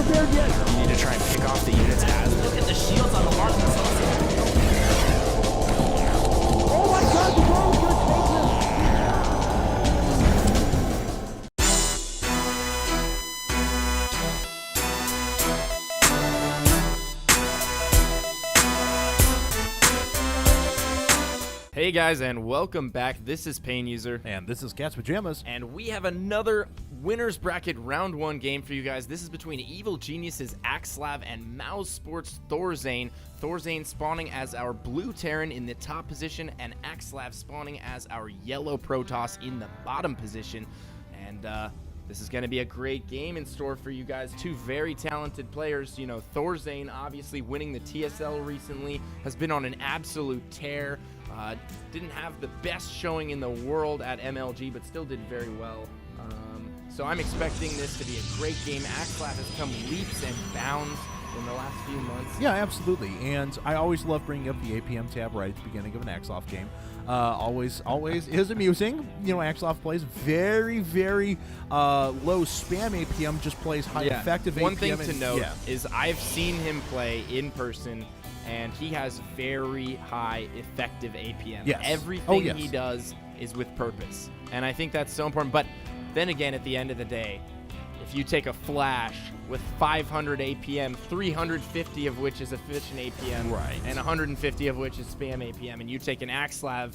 prepared yet. You need to try and pick off the units as. Look at the shields on the Mark themselves. Oh my god, the drone's gonna take this. Hey guys, and welcome back. This is Pain User. And this is Cat's Pajamas. And we have another winner's bracket round 1 game for you guys. This is between Evil Geniuses Axslav and Mouse Sports ThorZaIn. ThorZaIn spawning as our blue Terran in the top position, and Axslav spawning as our yellow Protoss in the bottom position. And this is going to be a great game in store for you guys. Two very talented players. You know, ThorZaIn obviously winning the TSL recently, has been on an absolute tear. Didn't have the best showing in the world at MLG, but still did very well. So I'm expecting this to be a great game. Axslav has come leaps and bounds in the last few months. Yeah, absolutely. And I always love bringing up the APM tab right at the beginning of an Axslav game. Always is amusing. You know, Axslav plays very, very low spam APM, just plays high effective APM. One thing to note is I've seen him play in person, and he has very high effective APM. Yes. Everything he does is with purpose. And I think that's so important. But then again, at the end of the day, if you take a Flash with 500 APM, 350 of which is efficient APM, right, and 150 of which is spam APM, and you take an Axslav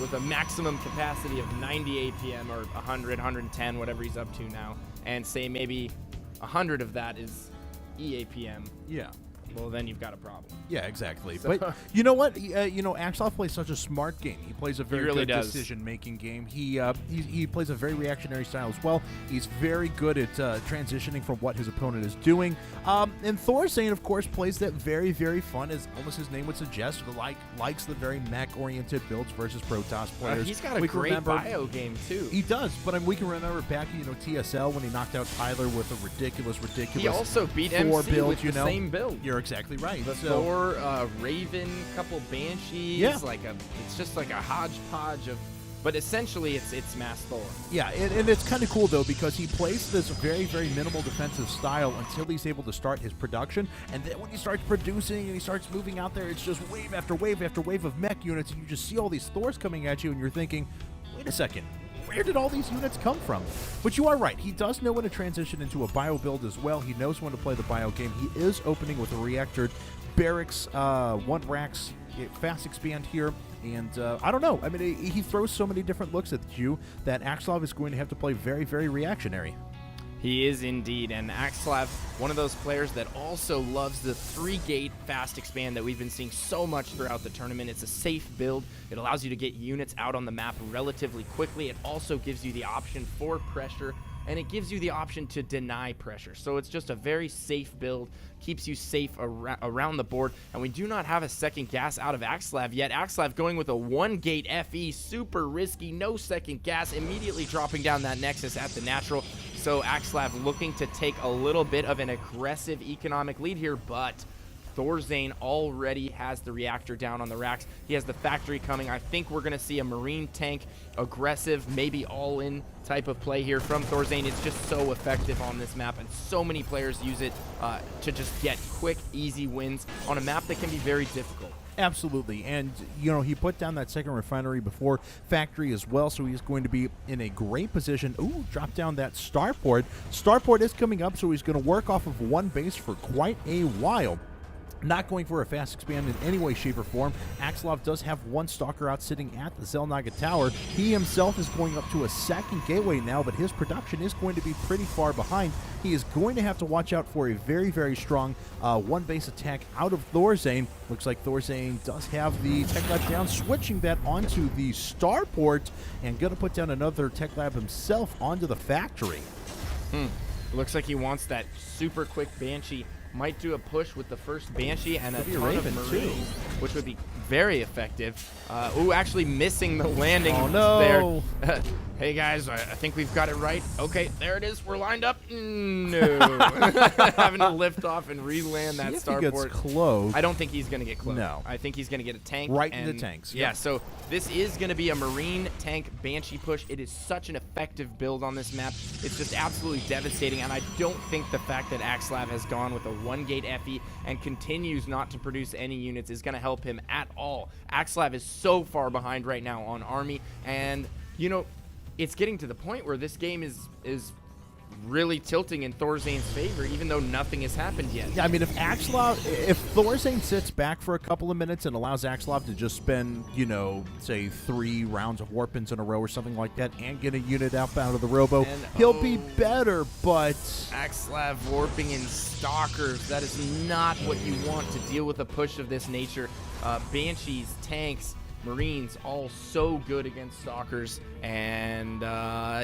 with a maximum capacity of 90 APM or 100, 110, whatever he's up to now, and say maybe 100 of that is EAPM. Yeah. Well, then you've got a problem. Yeah, exactly. So, but you know what? Axslav plays such a smart game. He plays a very good decision-making game. He plays a very reactionary style as well. He's very good at transitioning from what his opponent is doing. And ThorZaIn, of course, plays that very, very fun, as almost his name would suggest, likes the very mech-oriented builds versus Protoss players. He's got a great bio game, too. He does, but we can remember back, TSL when he knocked out Tyler with a ridiculous He also beat Thor MC build, with the same build. You're exactly right. The Thor, Raven, couple Banshees. Yeah. It's just like a hodgepodge of, but essentially it's Mass Thor. Yeah, and it's kind of cool though, because he plays this very, very minimal defensive style until he's able to start his production, and then when he starts producing and he starts moving out there, it's just wave after wave after wave of mech units, and you just see all these Thors coming at you, and you're thinking, wait a second, where did all these units come from? But you are right. He does know when to transition into a bio build as well. He knows when to play the bio game. He is opening with a reactor barracks, 1 racks, fast expand here. And I don't know. I mean, he throws so many different looks at you that Axslav is going to have to play very, very reactionary. He is indeed, and Axslav, one of those players that also loves the 3-gate fast expand that we've been seeing so much throughout the tournament. It's a safe build. It allows you to get units out on the map relatively quickly. It also gives you the option for pressure, and it gives you the option to deny pressure. So it's just a very safe build, keeps you safe around the board, and we do not have a second gas out of Axslav yet. Axslav going with a 1-gate FE, super risky, no second gas, immediately dropping down that Nexus at the natural. So Axslav looking to take a little bit of an aggressive economic lead here, but ThorZaIn already has the reactor down on the racks. He has the factory coming. I think we're going to see a marine tank, aggressive, maybe all-in type of play here from ThorZaIn. It's just so effective on this map, and so many players use it to just get quick, easy wins on a map that can be very difficult. Absolutely, and he put down that second refinery before factory as well, so he's going to be in a great position. Ooh, drop down that starport. Starport is coming up, so he's going to work off of 1 base for quite a while. Not going for a fast expand in any way, shape, or form. Axslav does have 1 stalker out sitting at the Zelnaga Tower. He himself is going up to a 2nd gateway now, but his production is going to be pretty far behind. He is going to have to watch out for a very, very strong 1 base attack out of ThorZaIn. Looks like ThorZaIn does have the Tech Lab down, switching that onto the starport, and going to put down another Tech Lab himself onto the factory. Looks like he wants that super quick Banshee. Might do a push with the first Banshee and a ton of Marines. which would be very effective. Ooh, actually missing the landing no. there. Hey guys, I think we've got it right. Okay, there it is. We're lined up. No. Having to lift off and re-land that if he gets starport. close. I don't think he's going to get close. No. I think he's going to get a tank. Right in the tanks. Yeah, so this is going to be a Marine tank Banshee push. It is such an effective build on this map. It's just absolutely devastating, and I don't think the fact that Axslav has gone with a 1-gate FE and continues not to produce any units is going to help him at all. Axslav is so far behind right now on Army, and, you know, it's getting to the point where this game is really tilting in ThorZaIn's favor, even though nothing has happened yet. Yeah, I mean, if ThorZaIn sits back for a couple of minutes and allows Axslav to just spend, you know, say 3 rounds of warpins in a row or something like that and get a unit out of the robo, he'll be better, but... Axslav warping in stalkers, that is not what you want to deal with a push of this nature. Banshees, tanks, Marines, all so good against stalkers, and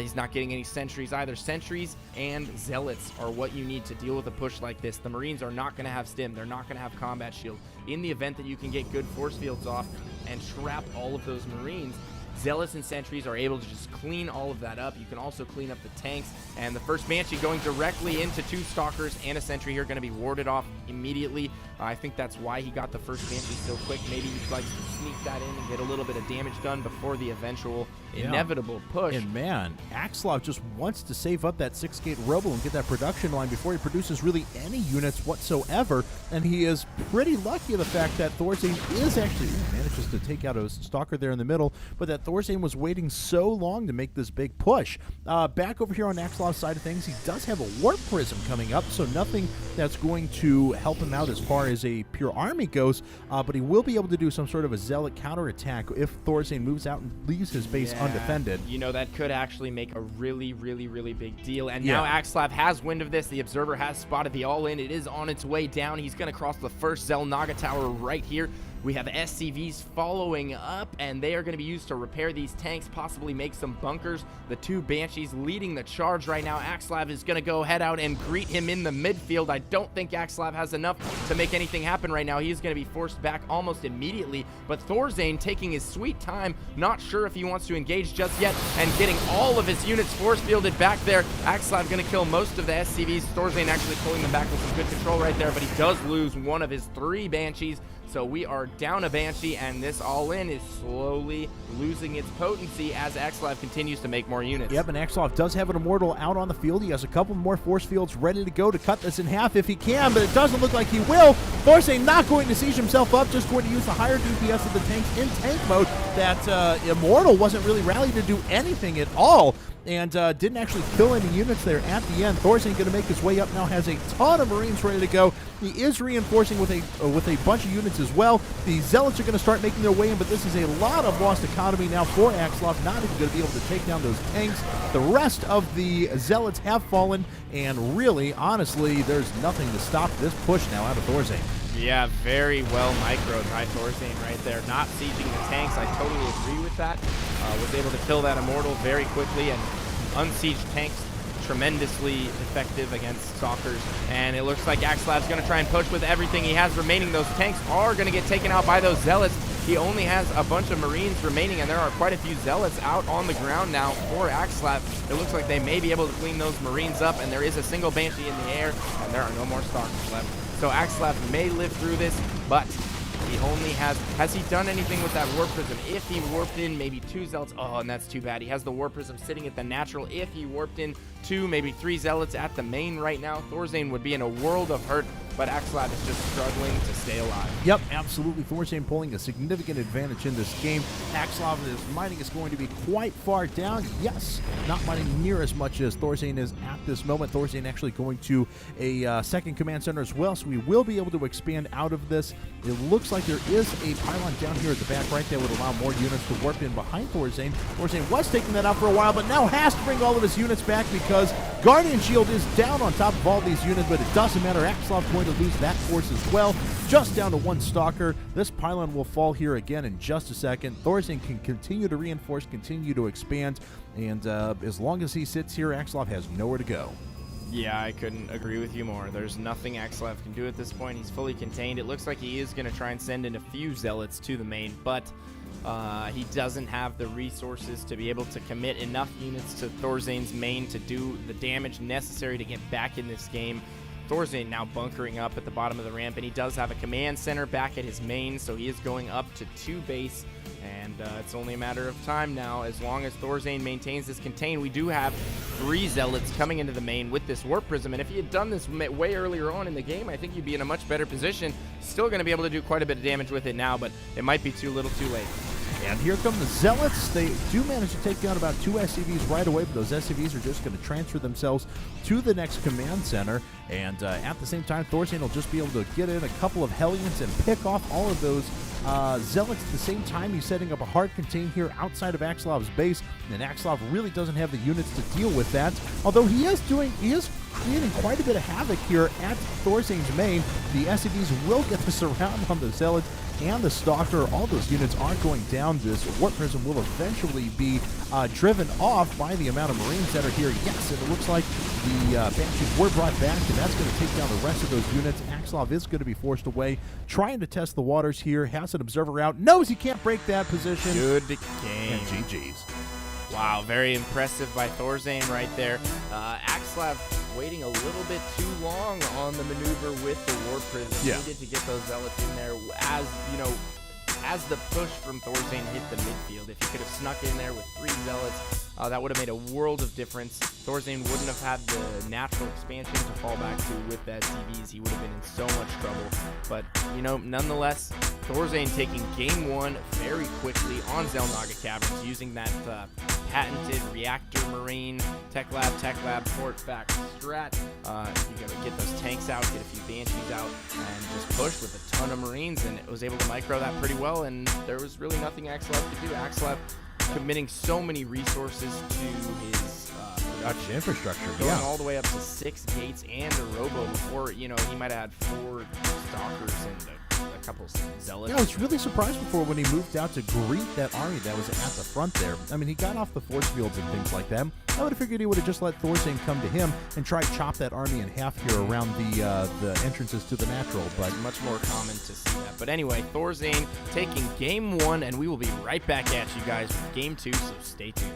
he's not getting any sentries either. Sentries and zealots are what you need to deal with a push like this. The Marines are not going to have stim. They're not going to have combat shield. In the event that you can get good force fields off and trap all of those Marines, Zealots and sentries are able to just clean all of that up. You can also clean up the tanks, and the first Banshee going directly into 2 stalkers and a sentry here, going to be warded off immediately. I think that's why he got the first Banshee so quick. Maybe he likes to sneak that in and get a little bit of damage done before the eventual inevitable push. And man, Axslav just wants to save up that 6-gate robo and get that production line before he produces really any units whatsoever, and he is pretty lucky of the fact that ThorZaIn is actually manages to take out a stalker there in the middle, but that ThorZaIn was waiting so long to make this big push. Back over here on Axslav's side of things, he does have a Warp Prism coming up, so nothing that's going to help him out as far as a pure army goes, but he will be able to do some sort of a Zealot counterattack if ThorZaIn moves out and leaves his base undefended. You know, that could actually make a really, really, really big deal. And now Axslav has wind of this. The Observer has spotted the all-in. It is on its way down. He's going to cross the first Xel'Naga tower right here. We have SCVs following up, and they are going to be used to repair these tanks, possibly make some bunkers. The 2 Banshees leading the charge right now. Axslav is going to go head out and greet him in the midfield. I don't think Axslav has enough to make anything happen right now. He's going to be forced back almost immediately, but ThorZaIn taking his sweet time, not sure if he wants to engage just yet, and getting all of his units force fielded back there. Axslav going to kill most of the SCVs. ThorZaIn actually pulling them back with some good control right there, but he does lose one of his 3 Banshees. So we are down a Banshee, and this all-in is slowly losing its potency as Axslav continues to make more units. Yep, and Axslav does have an Immortal out on the field. He has a couple more force fields ready to go to cut this in half if he can, but it doesn't look like he will. ThorZaIn not going to siege himself up, just going to use the higher DPS of the tanks in tank mode. That Immortal wasn't really rallied to do anything at all, and didn't actually kill any units there at the end. ThorZaIn going to make his way up now, has a ton of Marines ready to go. He is reinforcing with a bunch of units as well. The Zealots are going to start making their way in, but this is a lot of lost economy now for Axslav, not even going to be able to take down those tanks. The rest of the Zealots have fallen, and really, honestly, there's nothing to stop this push now out of ThorZaIn. Yeah, very well microed by ThorZaIn right there. Not sieging the tanks. I totally agree with that. Was able to kill that Immortal very quickly, and unsieged tanks tremendously effective against stalkers. And it looks like Axslav's going to try and push with everything he has remaining. Those tanks are going to get taken out by those Zealots. He only has a bunch of Marines remaining, and there are quite a few Zealots out on the ground now for Axslav. It looks like they may be able to clean those Marines up, and there is a single Banshee in the air, and there are no more stalkers left. So Axslav may live through this, but he only has he done anything with that Warp Prism? If he warped in maybe 2 Zealots, oh, and that's too bad. He has the Warp Prism sitting at the natural. If he warped in 2, maybe 3 Zealots at the main right now, ThorZaIn would be in a world of hurt, but Axslav is just struggling to stay alive. Yep, absolutely. ThorZaIn pulling a significant advantage in this game. Axslav's mining is going to be quite far down. Yes, not mining near as much as ThorZaIn is at this moment. ThorZaIn actually going to a second command center as well, so we will be able to expand out of this. It looks like there is a pylon down here at the back right that would allow more units to warp in behind ThorZaIn. ThorZaIn was taking that out for a while, but now has to bring all of his units back because Guardian Shield is down on top of all these units, but it doesn't matter. Axslav's going to lose that force as well. Just down to 1 stalker. This pylon will fall here again in just a second. ThorZaIn can continue to reinforce, continue to expand, and as long as he sits here, Axslav has nowhere to go. Yeah, I couldn't agree with you more. There's nothing Axslav can do at this point. He's fully contained. It looks like he is going to try and send in a few zealots to the main, but he doesn't have the resources to be able to commit enough units to ThorZaIn's main to do the damage necessary to get back in this game. ThorZaIn now bunkering up at the bottom of the ramp, and he does have a command center back at his main, so he is going up to 2 base, and it's only a matter of time now. As long as ThorZaIn maintains this contain, we do have 3 zealots coming into the main with this warp prism, and if he had done this way earlier on in the game, I think he'd be in a much better position. Still going to be able to do quite a bit of damage with it now, but it might be too little too late. And here come the Zealots. They do manage to take down about 2 SCVs right away, but those SCVs are just going to transfer themselves to the next command center. And at the same time, ThorZaIn will just be able to get in a couple of Hellions and pick off all of those Zealots. At the same time, he's setting up a hard contain here outside of Axslav's base, and Axslav really doesn't have the units to deal with that. Although he is creating quite a bit of havoc here at ThorZaIn's main. The SCVs will get the surround on the Zealots and the Stalker. All those units are going down. This Warp Prism will eventually be driven off by the amount of Marines that are here. Yes, and it looks like the Banshees were brought back, and that's going to take down the rest of those units. Axslav is going to be forced away, trying to test the waters here. Has an observer out, knows he can't break that position. Good game. And GG's. Wow, very impressive by ThorZaIn right there. Axslav waiting a little bit too long on the maneuver with the Warp Prism. Yeah. Needed to get those Zealots in there as the push from ThorZaIn hit the midfield. If he could have snuck in there with 3 Zealots, that would have made a world of difference. ThorZaIn wouldn't have had the natural expansion to fall back to with the SCVs. He would have been in so much trouble. But, nonetheless, ThorZaIn taking game 1 very quickly on Xel'Naga Caverns using that patented Reactor Marine Tech Lab port back strat. You gotta get those tanks out, get a few Banshees out, and just push with a ton of Marines, and it was able to micro that pretty well, and there was really nothing Axslav could do. Axslav committing so many resources to his production infrastructure, going yeah. all the way up to 6 gates and a robo before, he might have had 4 Stalkers and a couple Zealots. Yeah, I was really surprised before when he moved out to greet that army that was at the front there. I mean, he got off the force fields and things like that. I would have figured he would have just let ThorZaIn come to him and try to chop that army in half here around the entrances to the natural. But it's much more common to see that. But anyway, ThorZaIn taking game 1, and we will be right back at you guys with game 2, so stay tuned.